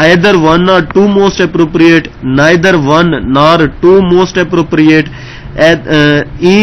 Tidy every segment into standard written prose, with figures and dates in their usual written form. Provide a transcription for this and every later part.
either one or two most appropriate, neither one nor two most appropriate, E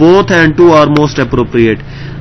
both and two are most appropriate।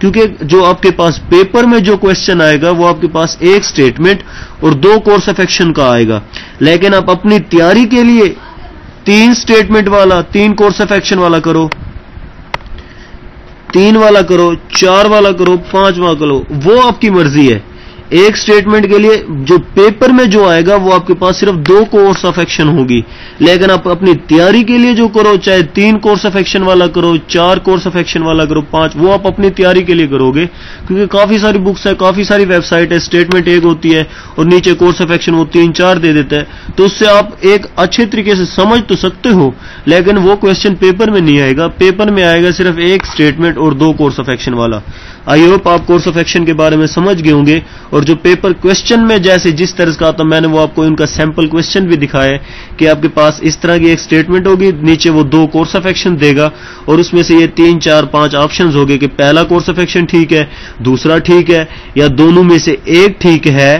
کیونکہ جو آپ کے پاس paper میں جو question آئے گا وہ آپ کے پاس ایک سٹیٹمنٹ اور 2 کورس آف ایکشن کا آئے گا، لیکن آپ اپنی تیاری کے لیے 3 سٹیٹمنٹ والا، 3 کورس آف ایکشن والا کرو، 3 والا کرو، 4 والا کرو، 5 والا کرو، وہ آپ کی مرضی ہے۔ ایک سٹیٹمنٹ کے لیے جو پیپر میں جو آئے گا وہ آپ کے پاس صرف 2 کورس آف ایکشن ہوگی، لیکن آپ اپنی تیاری کے لیے جو کرو، چاہے 3 کورس آف ایکشن والا کرو، 4 کورس آف ایکشن والا کرو، 5، وہ آپ اپنی تیاری کے لیے کرو گے، کیونکہ کافی ساری بکس ہے، کافی ساری ویب سائٹ ہے، سٹیٹمنٹ ایک ہوتی ہے اور نیچے کورس آف ایکشن وہ 3-4 دے دیتا ہے، تو اس سے آپ ایک اچھے طریقے سے سمجھ تو سکتے ہو، لیکن وہ کوشچن پیپر میں نہیں آئے گا، پیپر میں آئے گا صرف ایک سٹیٹمنٹ اور 2 کورس آف ایکشن والا۔ آئی ہوپ آپ کورس آف ایکشن کے بارے میں سمجھ گئے ہوں گے، اور جو پیپر کوشچن میں جیسے جس طرح کا آتا میں نے وہ آپ کو ان کا سیمپل کوشچن بھی دکھایا ہے کہ آپ کے پاس اس طرح کی ایک سٹیٹمنٹ ہوگی، نیچے وہ 2 کورس آف ایکشن دے گا، اور اس میں سے یہ 3-4-5 آپشنز ہوگے کہ پہلا کورس آف ایکشن ٹھیک ہے، دوسرا ٹھیک ہے، یا دونوں میں سے ایک ٹھیک ہے،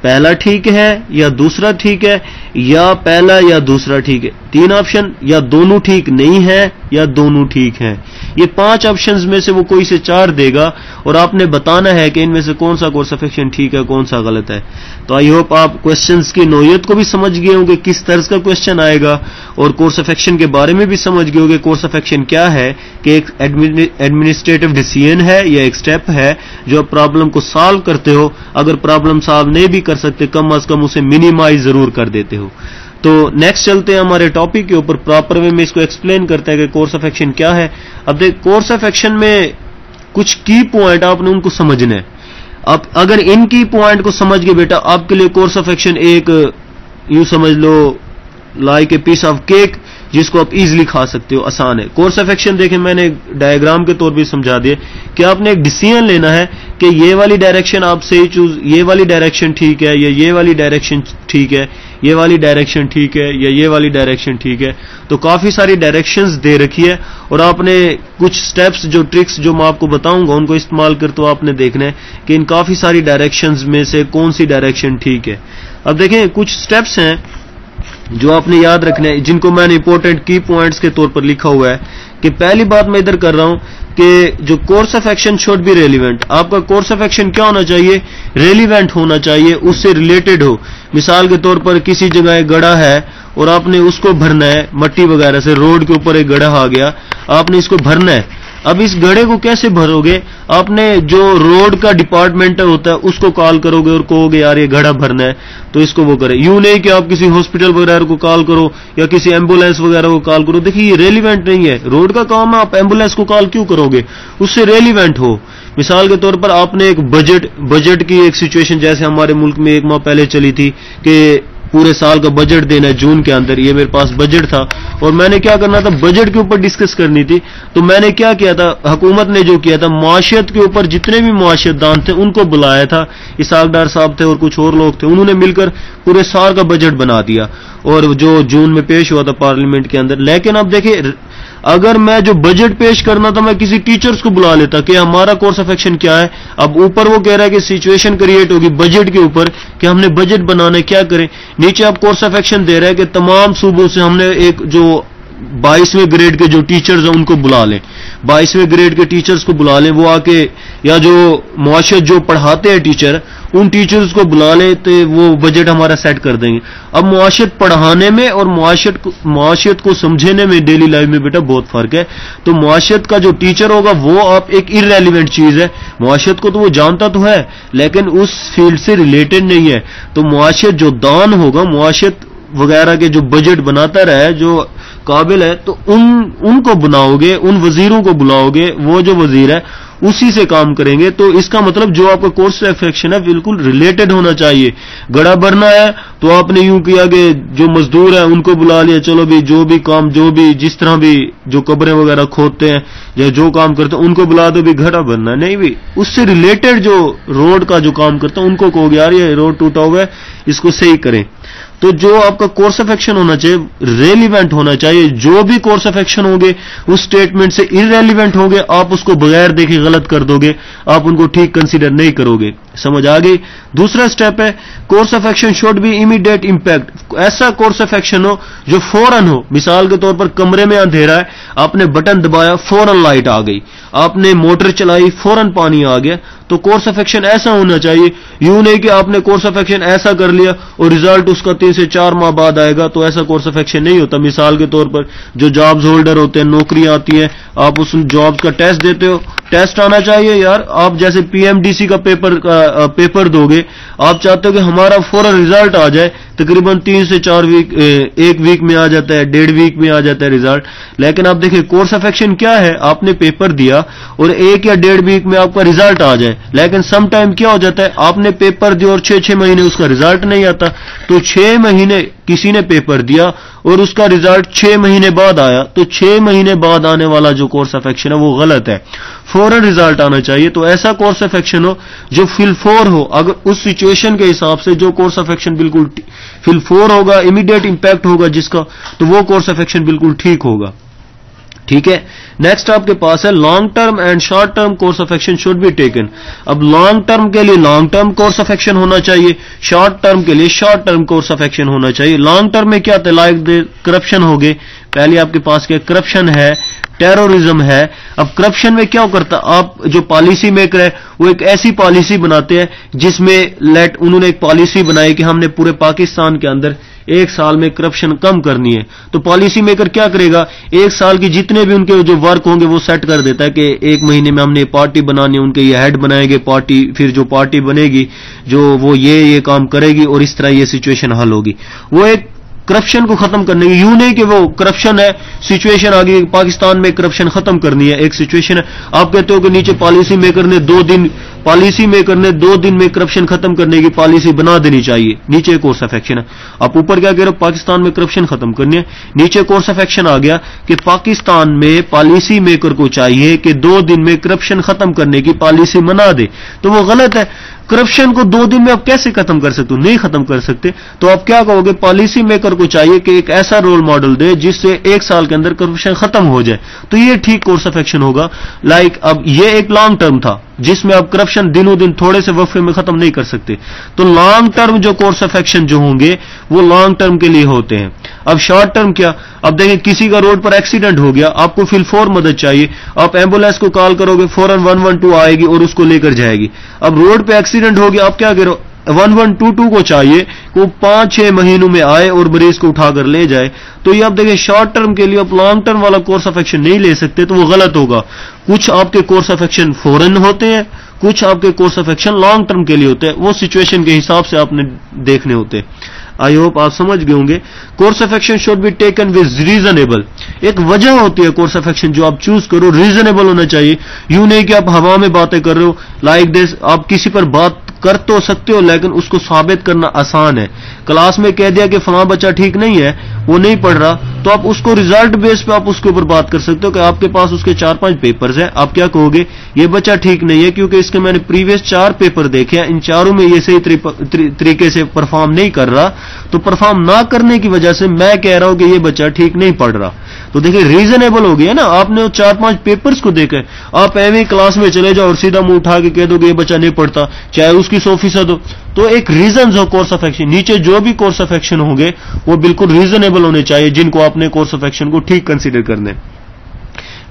پہلا ٹھیک ہے یا دوسرا ٹھیک ہے، یا پہلا یا دوسرا ٹھیک ہے، 3 آپشن، یا دونوں ٹھیک نہیں ہے یا دونوں ٹھیک ہیں۔ یہ 5 آپشنز میں سے وہ کوئی سے 4 دے گا، اور آپ نے بتانا ہے کہ ان میں سے کون سا کورس آف ایکشن ٹھیک ہے، کون سا غلط ہے۔ تو آئی ہوپ آپ کوشچنز کی نوعیت کو بھی سمجھ گئے ہوں گے، کس طرز کا کوشچن آئے گا، اور کورس آف ایکشن کے بارے میں بھی سمجھ گئے ہوں گے کورس آف ایکشن کیا ہے، کہ ایک ایڈمنسٹریٹو ڈیسیژن ہے یا ایک سٹیپ ہے جو آپ پرابلم کو سالو کرتے ہو، اگر پرابلم سالو نہیں بھی کر سکتے کم از کم اسے منیمائز ضرور کر دیتے ہو۔ تو نیکسٹ چلتے ہیں ہمارے ٹاپک کے اوپر، پراپر وے میں اس کو ایکسپلین کرتے ہیں کہ کورس آف ایکشن کیا ہے۔ اب دیکھ، کورس آف ایکشن میں کچھ کی پوائنٹ آپ نے ان کو سمجھنا ہے۔ اب اگر ان کی پوائنٹ کو سمجھ گئے بیٹا، آپ کے لیے کورس آف ایکشن ایک یوں سمجھ لو like a piece of cake جس کو آپ ایزلی کھا سکتے ہو، آسان ہے۔ کورس آف ایکشن دیکھیں میں نے ڈائیگرام کے طور پہ سمجھا دیا کہ آپ نے ایک ڈیسیژن لینا ہے کہ یہ والی ڈائریکشن آپ صحیح چوز، یہ والی ڈائریکشن ٹھیک ہے یا یہ والی ڈائریکشن ٹھیک ہے، یہ والی ڈائریکشن ٹھیک ہے یا یہ والی ڈائریکشن ٹھیک ہے۔ تو کافی ساری ڈائریکشنز دے رکھی ہے، اور آپ نے کچھ سٹیپس جو ٹرکس جو میں آپ کو بتاؤں گا ان کو استعمال کرتے آپ نے دیکھنا ہے کہ ان کافی ساری ڈائریکشنز میں سے کون سی ڈائریکشن ٹھیک ہے۔ اب دیکھیں کچھ سٹیپس ہیں جو آپ نے یاد رکھنے ہیں، جن کو میں نے امپورٹنٹ کی پوائنٹس کے طور پر لکھا ہوا ہے، کہ پہلی بات میں ادھر کر رہا ہوں کہ جو course of action should be relevant. آپ کا کورس آف ایکشن کیا ہونا چاہیے؟ ریلیونٹ ہونا چاہیے، اس سے ریلیٹڈ ہو۔ مثال کے طور پر کسی جگہ ایک گڑھا ہے اور آپ نے اس کو بھرنا ہے مٹی وغیرہ سے، روڈ کے اوپر ایک گڑھا آ گیا، آپ نے اس کو بھرنا ہے۔ اب اس گڑھے کو کیسے بھرو گے؟ آپ نے جو روڈ کا ڈپارٹمنٹ ہوتا ہے اس کو کال کرو گے اور کہو گے یار یہ گڑھا بھرنا ہے تو اس کو وہ کرے، یوں نہیں کہ آپ کسی ہاسپٹل وغیرہ کو کال کرو یا کسی ایمبولینس وغیرہ کو کال کرو۔ دیکھیے یہ ریلیونٹ نہیں ہے، روڈ کا کام ہے، آپ ایمبولینس کو کال کیوں کرو گے؟ اس سے ریلیونٹ ہو۔ مثال کے طور پر آپ نے ایک بجٹ کی ایک سچویشن جیسے ہمارے ملک میں 1 ماہ پہلے چلی تھی کہ پورے سال کا بجٹ دینا ہے جون کے اندر، یہ میرے پاس بجٹ تھا اور میں نے کیا کرنا تھا، بجٹ کے اوپر ڈسکس کرنی تھی۔ تو میں نے کیا کیا تھا، حکومت نے جو کیا تھا، معاشیت کے اوپر جتنے بھی معاشیت دان تھے ان کو بلایا تھا، اسحاق ڈار صاحب تھے اور کچھ اور لوگ تھے، انہوں نے مل کر پورے سال کا بجٹ بنا دیا اور جو جون میں پیش ہوا تھا پارلیمنٹ کے اندر۔ لیکن اب دیکھیں اگر میں جو بجٹ پیش کرنا تھا میں کسی ٹیچرز کو بلا لیتا کہ ہمارا کورس آف ایکشن کیا ہے، اب اوپر وہ کہہ رہا ہے کہ سچویشن کریٹ ہوگی بجٹ کے اوپر کہ ہم نے بجٹ بنانا ہے، کیا کریں؟ نیچے آپ کورس آف ایکشن دے رہے ہیں کہ تمام صوبوں سے ہم نے ایک جو 22ویں گریڈ کے جو ٹیچرز ہیں ان کو بلا لیں، 22ویں گریڈ کے ٹیچرز کو بلا لیں، وہ آ کے یا جو معاشیت جو پڑھاتے ہیں ٹیچر ان ٹیچرز کو بلا لیں تو وہ بجٹ ہمارا سیٹ کر دیں گے۔ اب معاشیت پڑھانے میں اور معاشیت کو سمجھنے میں ڈیلی لائف میں بیٹا بہت فرق ہے۔ تو معاشیت کا جو ٹیچر ہوگا وہ آپ ایک ارریلیونٹ چیز ہے، معاشیت کو تو وہ جانتا تو ہے لیکن اس فیلڈ سے ریلیٹڈ نہیں ہے۔ تو معاشیت جو دان ہوگا، معاشیت وغیرہ کے جو بجٹ بناتا رہے جو قابل ہے، تو ان کو بناؤ گے، ان وزیروں کو بلاؤ گے، وہ جو وزیر ہے اسی سے کام کریں گے۔ تو اس کا مطلب جو آپ کا کورس آف ایکشن ہے بالکل ریلیٹڈ ہونا چاہیے۔ گڑھا بھرنا ہے تو آپ نے یوں کیا کہ جو مزدور ہیں ان کو بلا لیا، چلو بھی جو بھی کام جو بھی جس طرح بھی جو قبریں وغیرہ کھودتے ہیں یا جو کام کرتے ہیں ان کو بلا دو بھی گڑھا بھرنا ہے، نہیں بھی اس سے ریلیٹڈ جو روڈ کا جو کام کرتا ہے ان کو کہو گے یار یہ روڈ ٹوٹا ہوا ہے اس کو صحیح کریں۔ تو جو آپ کا کورس آف ایکشن ہونا چاہیے ریلیونٹ ہونا چاہیے. جو بھی کورس آف ایکشن ہوں گے اس اسٹیٹمنٹ سے ارریلیونٹ ہوں گے, آپ اس کو بغیر دیکھے غلط کر دو گے, آپ ان کو ٹھیک کنسیڈر نہیں کرو گے. سمجھ آ گئی. دوسرا سٹیپ ہے course of action should be immediate impact. ایسا کورس آف ایکشن ہو جو فوراً ہو. مثال کے طور پر کمرے میں اندھیرا ہے, آپ نے بٹن دبایا فوراً لائٹ آ گئی, آپ نے موٹر چلائی فوراً پانی آ گیا. تو کورس آف ایکشن ایسا ہونا چاہیے. یوں نہیں کہ آپ نے کورس آف ایکشن ایسا کر لیا اور ریزلٹ اس کا 3 سے 4 ماہ بعد آئے گا, تو ایسا کورس آف ایکشن نہیں ہوتا. مثال کے طور پر جو جابز ہولڈر ہوتے ہیں, نوکریاں آتی ہیں, آپ اس جابز کا ٹیسٹ دیتے ہو, ٹیسٹ آنا چاہیے یار. آپ جیسے پی ایم ڈی سی کا پیپر دو گے, آپ چاہتے ہو کہ ہمارا فوراً ریزلٹ آ جائے, تقریباً 3 سے 4 ویک, 1 ویک میں آ جاتا ہے, 1.5 ویک میں آ جاتا ہے ریزلٹ. لیکن آپ دیکھیں کورس آف ایکشن کیا ہے, آپ نے پیپر دیا اور 1 یا 1.5 ویک میں آپ کا ریزلٹ آ جائے. لیکن سم ٹائم کیا ہو جاتا ہے, آپ نے پیپر دیا اور 6 مہینے اس کا ریزلٹ نہیں آتا. تو 6 مہینے کسی نے پیپر دیا اور اس کا ریزلٹ 6 مہینے بعد آیا, تو 6 مہینے بعد آنے والا جو کورس آف ایکشن ہے وہ غلط ہے. فوراً ریزلٹ آنا چاہیے. تو ایسا کورس آف ایکشن ہو جو فل فور ہو. اگر اس سچویشن کے حساب سے جو کورس آف ایکشن بالکل فل فور ہوگا, امیڈیٹ امپیکٹ ہوگا جس کا, تو وہ کورس آف ایکشن بالکل ٹھیک ہوگا. ٹھیک ہے. نیکسٹ آپ کے پاس ہے long term and short term course of action should be taken. اب لانگ ٹرم کے لیے long term course of action ہونا چاہیے, شارٹ ٹرم کے لیے short term course of action ہونا چاہیے. لانگ ٹرم میں کیا تھا, لائک کرپشن ہو گئے. پہلے آپ کے پاس کیا کرپشن ہے, ٹیرورزم ہے. اب کرپشن میں کیا کرتا, آپ جو پالیسی میکر ہے وہ ایک ایسی پالیسی بناتے ہیں جس میں انہوں نے ایک پالیسی بنائی کہ ہم نے پورے پاکستان کے اندر 1 سال میں کرپشن کم کرنی ہے. تو پالیسی میکر کیا کرے گا, 1 سال کی جتنے بھی ان کے جو ورک ہوں گے وہ سیٹ کر دیتا ہے کہ 1 مہینے میں ہم نے پارٹی بنانی ہے, ان کے یہ ہیڈ بنائیں گے پارٹی, پھر جو پارٹی بنے گی جو وہ یہ کام کرے گی اور اس طرح یہ سچویشن حل ہوگی. وہ ایک کرپشن کو ختم کرنے کی, یوں نہیں کہ وہ کرپشن ہے سچویشن آ گئی پاکستان میں کرپشن ختم کرنی ہے, ایک سچویشن ہے. آپ کہتے ہو کہ نیچے پالیسی میکر نے 2 دن میں کرپشن ختم کرنے کی پالیسی بنا دینی چاہیے, نیچے کورس آف ایکشن ہے. آپ اوپر کیا کہہ رہے ہو, پاکستان میں کرپشن ختم کرنی ہے, نیچے کورس آف ایکشن آ گیا کہ پاکستان میں پالیسی میکر کو چاہیے کہ 2 دن میں کرپشن ختم کرنے کی پالیسی بنا دے. تو وہ غلط ہے. کرپشن کو 2 دن میں آپ کیسے ختم کر سکتے ہو, نہیں ختم کر سکتے. تو آپ کیا کہو گے, پالیسی میکر کو چاہیے کہ ایک ایسا رول ماڈل دے جس سے 1 سال کے اندر کرپشن ختم ہو جائے. تو یہ ٹھیک کورس آف ایکشن ہوگا. لائک اب یہ ایک لانگ ٹرم تھا جس میں آپ کرپشن دنوں دن تھوڑے سے وقفے میں ختم نہیں کر سکتے. تو لانگ ٹرم جو کورس آف ایکشن جو ہوں گے وہ لانگ ٹرم کے لیے ہوتے ہیں. اب شارٹ ٹرم کیا, اب دیکھیں کسی کا روڈ پر ایکسیڈنٹ ہو گیا, آپ کو فل فور مدد چاہیے, آپ ایمبولینس کو کال کرو گے فوراً 112 آئے گی اور اس کو لے کر جائے گی. اب روڈ پہ ایکسیڈنٹ ہو گیا, آپ کیا کرو, 1122 کو چاہیے کہ وہ 5-6 مہینوں میں آئے اور مریض کو اٹھا کر لے جائے. تو یہ آپ دیکھیں شارٹ ٹرم کے لیے آپ لانگ ٹرم والا کورس آف ایکشن نہیں لے سکتے, تو وہ غلط ہوگا. کچھ آپ کے کورس آف ایکشن فوراً ہوتے ہیں, کچھ آپ کے course of action long term کے لیے ہوتے ہیں, وہ سچویشن کے حساب سے آپ نے دیکھنے ہوتے ہیں. آئی ہوپ آپ سمجھ گئے ہوں گے. Course of action should be taken with reasonable. ایک وجہ ہوتی ہے کورس آف ایکشن جو آپ چوز کرو, ریزنیبل ہونا چاہیے. یوں نہیں کہ آپ ہوا میں باتیں کر رہے ہو, لائک دس آپ کسی پر بات کر تو سکتے ہو لیکن اس کو ثابت کرنا آسان ہے. کلاس میں کہہ دیا کہ فلاں بچہ ٹھیک نہیں ہے, وہ نہیں پڑھ رہا, تو آپ اس کو ریزلٹ بیس پہ آپ اس کے اوپر بات کر سکتے ہو کہ آپ کے پاس اس کے 4-5 پیپرز ہیں. آپ کیا کہو گے, یہ بچہ ٹھیک نہیں ہے کیونکہ اس کے میں نے پریویس 4 پیپر دیکھے ہیں, ان 4 میں یہ صحیح طریقے سے پرفارم نہیں کر رہا, تو پرفارم نہ کرنے کی وجہ سے میں کہہ رہا ہوں کہ یہ بچہ ٹھیک نہیں پڑھ رہا. تو دیکھیں ریزنیبل ہو گیا نا, آپ نے 4-5 پیپرز کو دیکھا ہے. آپ ایویں کلاس میں چلے جاؤ اور سیدھا منہ اٹھا کے کہہ دو کہ یہ بچہ نہیں پڑھتا, چاہے اس کی 100% ہو. تو ایک reasons who course of action, نیچے جو بھی کورس آف ایکشن ہوں گے وہ بالکل ریزنیبل ہونے چاہیے جن کو آپ نے کورس آف ایکشن کو ٹھیک کنسیڈر کرنا ہے.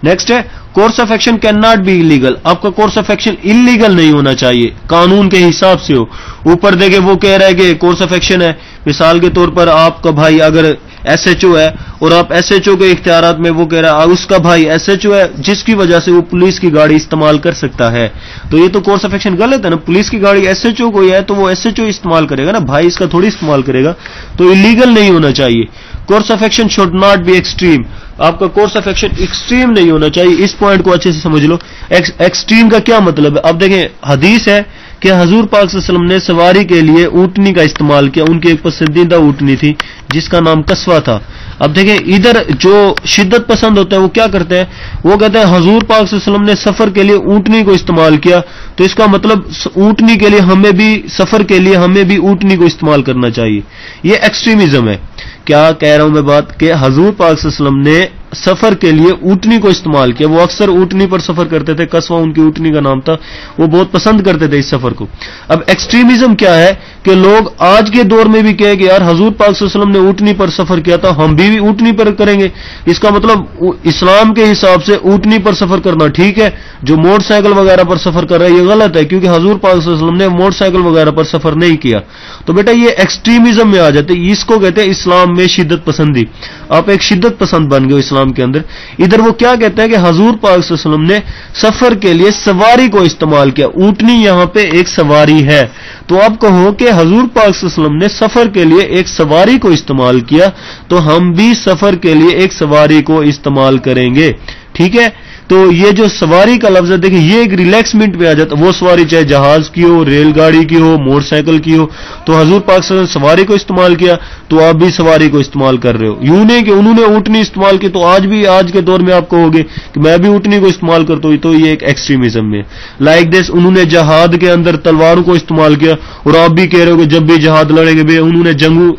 نیکسٹ ہے course of action can not be illegal. آپ کا کورس آف ایکشن انلیگل نہیں ہونا چاہیے, قانون کے حساب سے ہو. اوپر دیکھیں وہ کہہ رہا ہے کہ کورس آف ایکشن ہے, مثال کے طور پر آپ کا بھائی اگر ایس ایچ او ہے اور آپ ایس ایچ او کے اختیارات میں وہ کہہ رہا ہے اس کا بھائی ایس ایچ او ہے جس کی وجہ سے وہ پولیس کی گاڑی استعمال کر سکتا ہے, تو یہ تو کورس آف ایکشن غلط ہے نا. پولیس کی گاڑی ایس ایچ او کو ہے تو وہ ایس ایچ او استعمال کرے گا نا, بھائی اس کا تھوڑی استعمال کرے گا. تو انلیگل نہیں ہونا چاہیے. Course of action should not be extreme. آپ کا کورس آف ایکشن ایکسٹریم نہیں ہونا چاہیے. اس پوائنٹ کو اچھے سے سمجھ لو. ایکسٹریم کا کیا مطلب ہے, اب دیکھیں حدیث ہے کہ حضور پاک صلی اللہ علیہ وسلم نے سواری کے لیے اونٹنی کا استعمال کیا. ان کی ایک پسندیدہ اونٹنی تھی جس کا نام قصوہ تھا. اب دیکھیں ادھر جو شدت پسند ہوتے ہیں وہ کیا کرتے ہیں, وہ کہتے ہیں حضور پاک صلی اللہ علیہ وسلم نے سفر کے لیے اونٹنی کو استعمال کیا, تو اس کا مطلب اونٹنی کے لیے ہمیں بھی, سفر کے لیے ہمیں بھی اونٹنی کو استعمال کرنا چاہیے. یہ ایکسٹریمزم ہے. کیا کہہ رہا ہوں میں بات کہ حضور پاک صلی اللہ علیہ وسلم نے سفر کے لیے اونٹنی کو استعمال کیا. وہ اکثر اونٹنی پر سفر کرتے تھے, قصوہ ان کی اونٹنی کا نام تھا, وہ بہت پسند کرتے تھے اس سفر کو. اب ایکسٹریمزم کیا ہے کہ لوگ آج کے دور میں بھی کہے کہ یار حضور پاک صلی اللہ علیہ وسلم نے اونٹنی پر سفر کیا تھا, ہم بھی اونٹنی پر کریں گے. اس کا مطلب اسلام کے حساب سے اونٹنی پر سفر کرنا ٹھیک ہے, جو موٹر سائیکل وغیرہ پر سفر کر رہا ہے یہ غلط ہے, کیونکہ حضور پاک صلی اللہ علیہ وسلم نے موٹر سائیکل وغیرہ پر سفر نہیں کیا. تو بیٹا یہ ایکسٹریمزم میں آ جاتے, اس کو کہتے ہیں اسلام میں شدت پسندی. آپ ایک شدت پسند بن گئے اسلام کے اندر. ادھر وہ کیا کہتے ہیں کہ حضور پاک صلی اللہ علیہ وسلم نے سفر کے لیے سواری کو استعمال کیا. اونٹنی یہاں پہ ایک سواری ہے, تو آپ کہو کہ حضور پاک صلی اللہ علیہ وسلم نے سفر کے لیے ایک سواری کو استعمال کیا, تو ہم بھی سفر کے لیے ایک سواری کو استعمال کریں گے. ٹھیک ہے, تو یہ جو سواری کا لفظ ہے دیکھیں یہ ایک ریلیکسمنٹ پہ آ جاتا ہے. وہ سواری چاہے جہاز کی ہو, ریل گاڑی کی ہو, موٹر سائیکل کی ہو, تو حضور پاک صلی اللہ علیہ وسلم نے سواری کو استعمال کیا, تو آپ بھی سواری کو استعمال کر رہے ہو. یوں نہیں کہ انہوں نے اونٹنی استعمال کی تو آج بھی آج کے دور میں آپ کہو گے کہ میں بھی اونٹنی کو استعمال کرتا ہوں, تو یہ ایک ایکسٹریمزم میں. لائک دس انہوں نے جہاد کے اندر تلواروں کو استعمال کیا, اور آپ بھی کہہ رہے ہو کہ جب بھی جہاد لڑیں گے انہوں نے جنگوں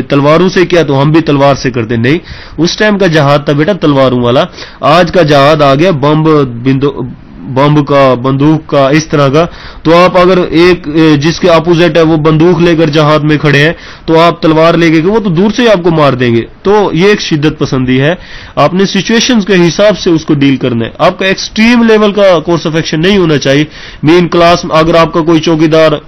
تلواروں سے کیا تو ہم بھی تلوار سے کرتے. نہیں, اس ٹائم کا جہاد تھا بیٹا تلواروں والا. آج کا جہاد آ گیا بمب کا, بندوق کا, اس طرح کا. تو آپ اگر ایک جس کے اپوزٹ ہے وہ بندوق لے کر جہاد میں کھڑے ہیں تو آپ تلوار لے کے وہ تو دور سے آپ کو مار دیں گے. تو یہ ایک شدت پسندی ہے. آپ نے سچویشنز کے حساب سے اس کو ڈیل کرنا ہے. آپ کا ایکسٹریم لیول کا کورس آف ایکشن نہیں ہونا چاہیے. مین کلاس میں اگر آپ کا کوئی چوکیدار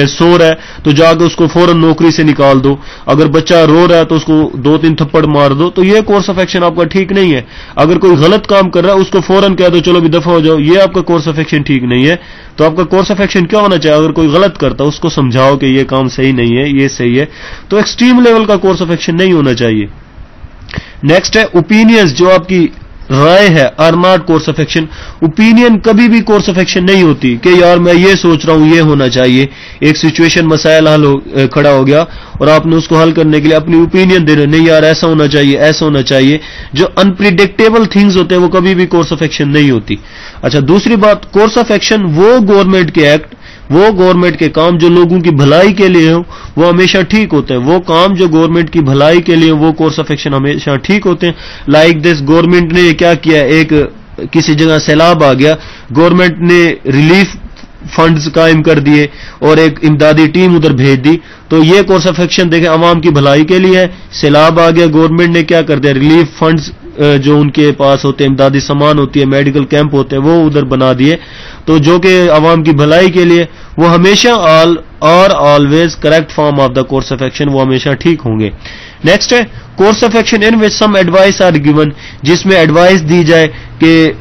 سو رہا ہے تو جا کے اس کو فوراً نوکری سے نکال دو. اگر بچہ رو رہا ہے تو اس کو 2-3 تھپڑ مار دو. تو یہ کورس آف ایکشن آپ کا ٹھیک نہیں ہے. اگر کوئی غلط کام کر رہا ہے اس کو فوراً کہہ دو چلو بھی دفع ہو جاؤ, یہ آپ کا کورس آف ایکشن ٹھیک نہیں ہے. تو آپ کا کورس آف ایکشن کیا ہونا چاہیے, اگر کوئی غلط کرتا ہے اس کو سمجھاؤ کہ یہ کام صحیح نہیں ہے, یہ صحیح ہے. تو ایکسٹریم لیول کا کورس آف ایکشن نہیں ہونا چاہیے. نیکسٹ ہے اوپینینز, جو آپ کی رائے ہے, or not course of action. Opinion کبھی بھی کورس آف ایکشن نہیں ہوتی کہ یار میں یہ سوچ رہا ہوں یہ ہونا چاہیے. ایک سچویشن مسائل کھڑا ہو گیا اور آپ نے اس کو حل کرنے کے لیے اپنی اوپینین دے رہے, نہیں یار ایسا ہونا چاہیے ایسا ہونا چاہیے. جو انپریڈکٹیبل تھنگز ہوتے ہیں وہ کبھی بھی کورس آف ایکشن نہیں ہوتی. اچھا, دوسری بات, کورس آف ایکشن وہ گورنمنٹ کے ایکٹ, وہ گورنمنٹ کے کام جو لوگوں کی بھلائی کے لیے ہوں وہ ہمیشہ ٹھیک ہوتے ہیں. وہ کام جو گورنمنٹ کی بھلائی کے لیے وہ کورس آف ایکشن ہمیشہ ٹھیک ہوتے ہیں. لائک دس گورنمنٹ نے کیا کیا, ایک کسی جگہ سیلاب آ گیا, گورنمنٹ نے ریلیف فنڈز قائم کر دیے اور ایک امدادی ٹیم ادھر بھیج دی. تو یہ کورس آف ایکشن دیکھیں عوام کی بھلائی کے لیے ہے. سیلاب آ گیا, گورنمنٹ نے کیا کر دیا, ریلیف فنڈز جو ان کے پاس ہوتے ہیں, امدادی سامان ہوتی ہے, میڈیکل کیمپ ہوتے ہیں, وہ ادھر بنا دیے. تو جو کہ عوام کی بھلائی کے لیے, وہ ہمیشہ always correct form of the course of action, وہ ہمیشہ ٹھیک ہوں گے. نیکسٹ ہے course of action in which some advice are given, جس میں ایڈوائس دی جائے کہ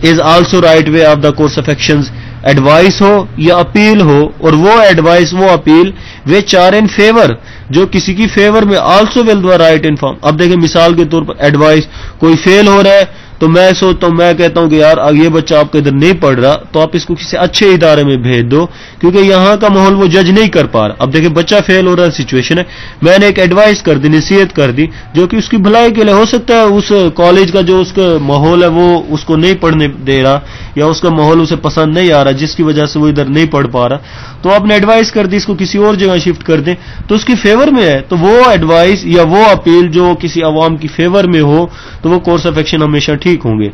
is also right way of the course of actions. Advice ہو یا اپیل ہو, اور وہ ایڈوائس وہ appeal which are in favour, جو کسی کی فیور میں, also will the right in form. اب دیکھیں مثال کے طور پر ایڈوائس, کوئی فیل ہو رہا ہے تو میں سوچتا ہوں, میں کہتا ہوں کہ یار یہ بچہ آپ کے ادھر نہیں پڑھ رہا تو آپ اس کو کسی اچھے ادارے میں بھیج دو, کیونکہ یہاں کا ماحول وہ جج نہیں کر پا رہا. اب دیکھیں بچہ فیل ہو رہا ہے, سچویشن ہے, میں نے ایک ایڈوائس کر دی, نصیحت کر دی, جو کہ اس کی بھلائی کے لیے. ہو سکتا ہے اس کالج کا جو اس کا ماحول ہے وہ اس کو نہیں پڑھنے دے رہا, یا اس کا ماحول اسے پسند نہیں آ رہا, جس کی وجہ سے وہ ادھر نہیں پڑھ پا رہا. تو آپ نے ایڈوائس کر دی اس کو کسی اور جگہ شفٹ کر دیں, تو اس کی فیور میں ہے. تو وہ ایڈوائس یا وہ اپیل جو کسی عوام کی فیور میں ہو, تو وہ کورس آف ایکشن ہمیشہ ٹھیک ہوں گے.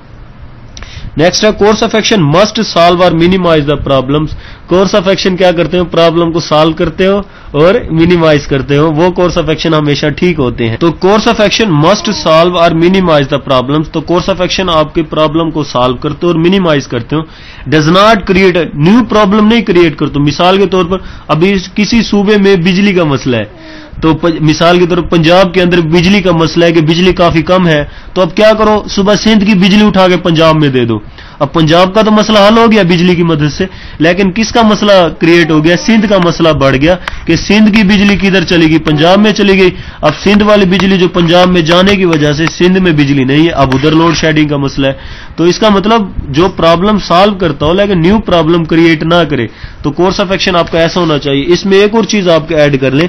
نیکسٹ ہے course of action must solve اور minimize the problems. Course of action کیا کرتے ہو, پرابلم کو سالو کرتے ہو اور مینیمائز کرتے ہو, وہ کورس آف ایکشن ہمیشہ ٹھیک ہوتے ہیں. تو course of action must solve اور مینیمائز دا پرابلمس. تو کورس آف ایکشن آپ کے پرابلم کو سالو کرتے ہو اور مینیمائز کرتے ہو. Does not create new problem, نہیں کریٹ کرتے. مثال کے طور پر ابھی کسی صوبے میں بجلی کا مسئلہ ہے, تو مثال کے طور پر پنجاب کے اندر بجلی کا مسئلہ ہے کہ بجلی کافی کم ہے, تو اب کیا کرو, صبح سندھ کی بجلی اٹھا کے پنجاب میں دے دو. اب پنجاب کا تو مسئلہ حل ہو گیا بجلی کی مدد سے, لیکن کس کا مسئلہ کریٹ ہو گیا, سندھ کا مسئلہ بڑھ گیا کہ سندھ کی بجلی کدھر چلی گئی, پنجاب میں چلی گئی. اب سندھ والی بجلی جو پنجاب میں جانے کی وجہ سے سندھ میں بجلی نہیں ہے, اب ادھر لوڈ شیڈنگ کا مسئلہ ہے. تو اس کا مطلب جو پرابلم سالو کرتا ہو لیکن نیو پرابلم کریٹ نہ کرے. تو کورس آف ایکشن آپ کا ایسا ہونا چاہیے. اس میں ایک اور چیز آپ کو ایڈ کر لیں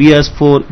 BS4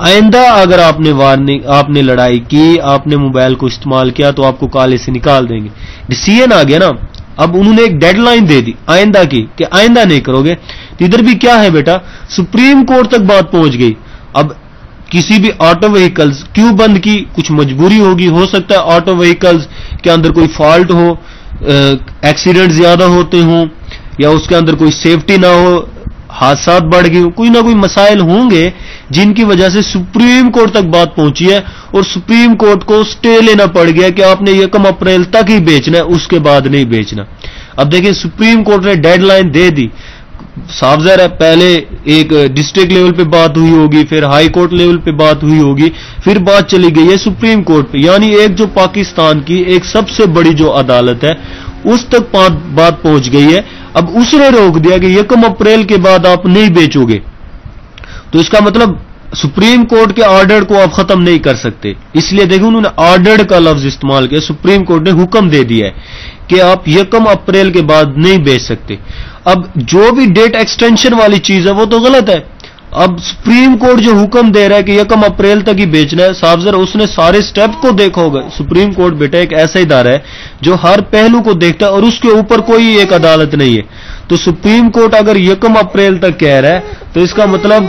آئندہ اگر آپ نے لڑائی کی، آپ نے موبائل کو استعمال کیا تو آپ کو کالے سے نکال دیں گے. ڈیسیژن آ گیا نا. اب انہوں نے ایک ڈیڈ لائن دے دی آئندہ کی کہ آئندہ نہیں کرو گے. تو ادھر بھی کیا ہے بیٹا، سپریم کورٹ تک بات پہنچ گئی. اب کسی بھی آٹو وہیکلز کیوں بند کی؟ کچھ مجبوری ہوگی، ہو سکتا ہے آٹو وہیکلز کے اندر کوئی فالٹ ہو، ایکسیڈنٹ زیادہ ہوتے ہوں، یا اس کے اندر کوئی سیفٹی نہ ہو، حادثات بڑھ گئے، کوئی نہ کوئی مسائل ہوں گے جن کی وجہ سے سپریم کورٹ تک بات پہنچی ہے اور سپریم کورٹ کو سٹے لینا پڑ گیا کہ آپ نے 1 اپریل تک ہی بیچنا ہے، اس کے بعد نہیں بیچنا. اب دیکھیں سپریم کورٹ نے ڈیڈ لائن دے دی. صاف ظاہر ہے پہلے ایک ڈسٹرکٹ لیول پہ بات ہوئی ہوگی، پھر ہائی کورٹ لیول پہ بات ہوئی ہوگی، پھر بات چلی گئی ہے سپریم کورٹ پہ. یعنی ایک جو پاکستان کی ایک سب سے بڑی جو عدالت ہے اس تک بات پہنچ گئی ہے. اب اس نے روک دیا کہ 1 اپریل کے بعد آپ نہیں بیچو گے. تو اس کا مطلب سپریم کورٹ کے آرڈر کو آپ ختم نہیں کر سکتے. اس لیے دیکھیں انہوں نے آرڈر کا لفظ استعمال کیا. سپریم کورٹ نے حکم دے دیا ہے کہ آپ 1 اپریل کے بعد نہیں بیچ سکتے. اب جو بھی ڈیٹ ایکسٹینشن والی چیز ہے وہ تو غلط ہے. اب سپریم کورٹ جو حکم دے رہا ہے کہ 1 اپریل تک ہی بیچنا ہے، صاف ذرا اس نے سارے سٹیپ کو دیکھا ہوگا. سپریم کورٹ بیٹا ایک ایسا ادارہ ہے جو ہر پہلو کو دیکھتا ہے اور اس کے اوپر کوئی ایک عدالت نہیں ہے. تو سپریم کورٹ اگر 1 اپریل تک کہہ رہا ہے تو اس کا مطلب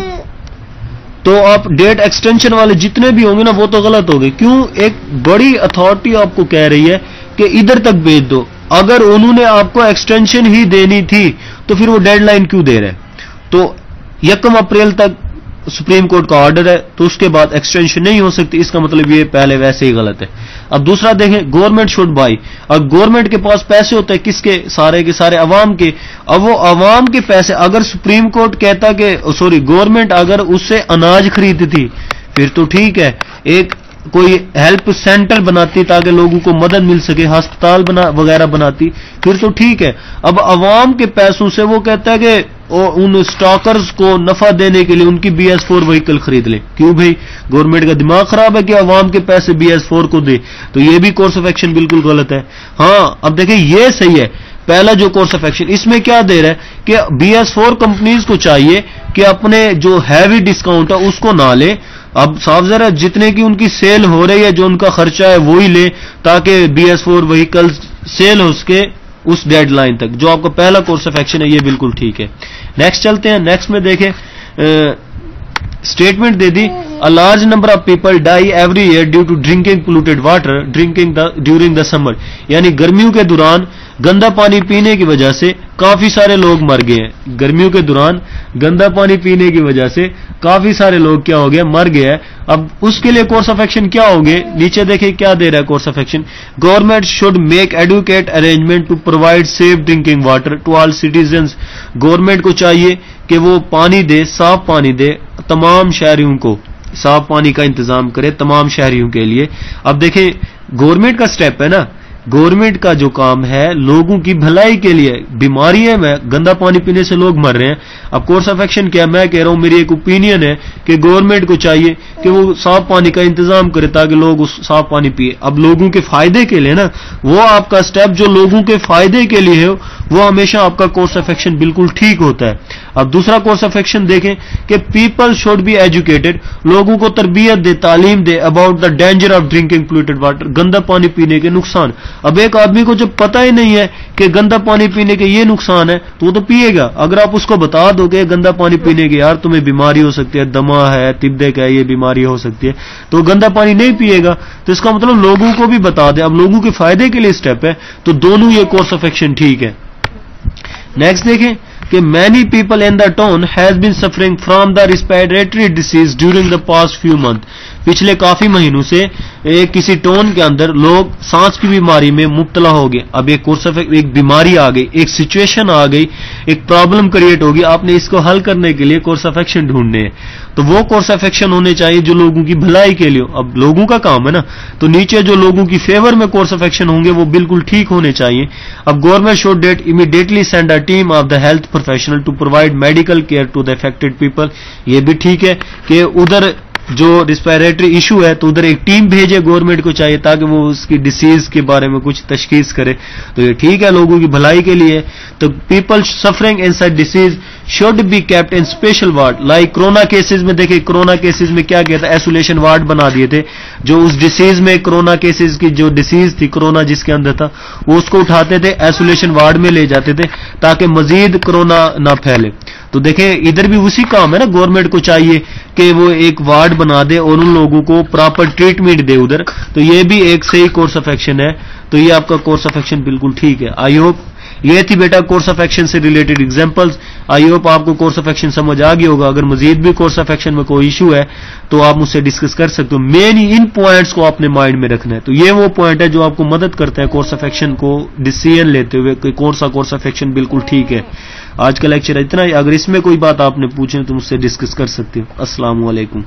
تو آپ ڈیٹ ایکسٹینشن والے جتنے بھی ہوں گے نا وہ تو غلط ہو گئے. کیوں؟ ایک بڑی اتھارٹی آپ کو کہہ رہی ہے کہ ادھر تک بیچ دو. اگر انہوں نے آپ کو ایکسٹینشن ہی دینی تھی تو پھر وہ ڈیڈ لائن کیوں دے رہے ہیں؟ تو 1 اپریل تک سپریم کورٹ کا آرڈر ہے تو اس کے بعد ایکسٹینشن نہیں ہو سکتی. اس کا مطلب یہ پہلے ویسے ہی غلط ہے. اب دوسرا دیکھیں، گورنمنٹ شوڈ بائی. اب گورنمنٹ کے پاس پیسے ہوتے ہیں کس کے؟ سارے کے سارے عوام کے. اب وہ عوام کے پیسے اگر سپریم کورٹ کہتا کہ گورنمنٹ اگر اس سے اناج خریدتی پھر تو ٹھیک ہے، ایک کوئی ہیلپ سینٹر بناتی تاکہ لوگوں کو مدد مل سکے، ہسپتال وغیرہ بناتی پھر تو ٹھیک ہے. اب عوام کے پیسوں سے وہ کہتا ہے کہ ان سٹاکرز کو نفع دینے کے لیے ان کی BS4 وہیکل خرید لیں. کیوں بھائی؟ گورنمنٹ کا دماغ خراب ہے کہ عوام کے پیسے BS4 کو دے. تو یہ بھی کورس آف ایکشن بالکل غلط ہے. ہاں اب دیکھیں یہ صحیح ہے. پہلا جو کورس آف ایکشن اس میں کیا دے رہا ہے کہ BS4 کمپنیز کو چاہیے کہ اپنے جو ہیوی ڈسکاؤنٹ ہے اس کو نہ لیں. اب صاف ذرا جتنے کی ان کی سیل ہو رہی ہے، جو ان کا خرچہ ہے وہی لیں تاکہ BS4 وہیکل سیل ہو سکے اس ڈیڈ لائن تک. جو آپ کا پہلا کورس آف ایکشن ہے یہ بالکل ٹھیک ہے. نیکسٹ چلتے ہیں. نیکسٹ میں دیکھیں statement they the, a large number of people die every year due to drinking polluted water during the summer. یعنی گرمیوں کے دوران گندا پانی پینے کی وجہ سے کافی سارے لوگ مر گئے ہیں. گرمیوں کے دوران گندا پانی پینے کی وجہ سے کافی سارے لوگ کیا ہو گئے؟ مر گئے ہیں. اب اس کے لیے کورس آف ایکشن کیا ہوگے؟ نیچے دیکھیں کیا دے رہا ہے course of action. Government should make adequate arrangement to provide safe drinking water to all citizens. Government کو چاہیے کہ وہ پانی دے، صاف پانی دے، تمام شہریوں کو صاف پانی کا انتظام کرے تمام شہریوں کے لیے. اب دیکھیں گورنمنٹ کا سٹیپ ہے نا، گورنمنٹ کا جو کام ہے لوگوں کی بھلائی کے لیے. بیماری ہے، میں گندا پانی پینے سے لوگ مر رہے ہیں. اب کورس آف ایکشن کیا؟ میں کہہ رہا ہوں میری ایک اوپینین ہے کہ گورنمنٹ کو چاہیے کہ وہ صاف پانی کا انتظام کرے تاکہ لوگ اس صاف پانی پیے. اب لوگوں کے فائدے کے لیے نا، وہ آپ کا سٹیپ جو لوگوں کے فائدے کے لیے ہے وہ ہمیشہ آپ کا کورس آف ایکشن بالکل ٹھیک ہوتا ہے. اب دوسرا کورس آف ایکشن دیکھیں کہ پیپل شوڈ بی ایجوکیٹڈ. لوگوں کو تربیت دے، تعلیم دے about the danger of drinking polluted water. گندا پانی پینے کے نقصان. اب ایک آدمی کو جب پتہ ہی نہیں ہے کہ گندا پانی پینے کے یہ نقصان ہے تو وہ تو پیے گا. اگر آپ اس کو بتا دو کہ گندا پانی پینے کے یار تمہیں بیماری ہو سکتی ہے، دمہ ہے، تبدے کا ہے، یہ بیماری ہو سکتی ہے، تو گندا پانی نہیں پیے گا. تو اس کا مطلب لوگوں کو بھی بتا دیں. اب لوگوں کے فائدے کے لیے سٹیپ ہے تو دونوں یہ کورس آف ایکشن ٹھیک ہے. نیکسٹ دیکھیں کہ many people in the town has been suffering from the respiratory disease during the past few months. پچھلے کافی مہینوں سے کسی ٹون کے اندر لوگ سانس کی بیماری میں مبتلا ہو گئے. اب ایک کورس آف ایک بیماری آ گئی، ایک سچویشن آ گئی، ایک پرابلم کریٹ ہوگی. آپ نے اس کو حل کرنے کے لیے کورس آف ایکشن ڈھونڈنے ہیں. تو وہ کورس آف ایکشن ہونے چاہیے جو لوگوں کی بھلائی کے لیے. اب لوگوں کا کام ہے نا، تو نیچے جو لوگوں کی فیور میں کورس آف ایکشن ہوں گے وہ بالکل ٹھیک ہونے چاہیے. اب government should immediately send a team of the health professional to provide medical care to the affected people. یہ بھی ٹھیک ہے کہ ادھر جو ریسپیریٹری ایشو ہے تو ادھر ایک ٹیم بھیجے گورنمنٹ کو چاہیے تاکہ وہ اس کی ڈیسیز کے بارے میں کچھ تشخیص کرے. تو یہ ٹھیک ہے لوگوں کی بھلائی کے لیے. تو people suffering in such disease should be kept in special ward. Like corona cases میں دیکھیں, کرونا کیسز میں کیا کیا تھا, ایسولیشن وارڈ بنا دیے تھے. جو اس ڈیسیز میں کرونا کیسز کی جو ڈیسیز تھی, کرونا جس کے اندر تھا, وہ اس کو اٹھاتے تھے ایسولیشن وارڈ میں لے جاتے تھے تاکہ مزید کرونا نہ پھیلے. تو دیکھیں ادھر بھی اسی کام ہے نا, گورنمنٹ کو چاہیے کہ وہ ایک وارڈ بنا دے اور ان لوگوں کو پراپر ٹریٹمنٹ دے ادھر. تو یہ بھی ایک صحیح کورس آف ایکشن ہے. تو یہ آپ کا کورس آف ایکشن بالکل ٹھیک ہے. آئی ہوپ یہ تھی بیٹا کورس آف ایکشن سے ریلیٹڈ ایگزامپلز. آئی ہوپ آپ کو کورس آف ایکشن سمجھ آ گیا ہوگا. اگر مزید بھی کورس آف ایکشن میں کوئی ایشو ہے تو آپ مجھ سے ڈسکس کر سکتے ہو. مین ان پوائنٹس کو اپنے مائنڈ میں رکھنا ہے. تو یہ وہ پوائنٹ ہے جو آپ کو مدد کرتا ہے کورس آف ایکشن کو ڈیسیژن لیتے ہوئے کہ کون سا کورس آف ایکشن بالکل ٹھیک ہے. آج کا لیکچر اتنا ہی. اگر اس میں کوئی بات آپ نے پوچھیں تو مجھ سے ڈسکس کر سکتے ہو. السلام علیکم.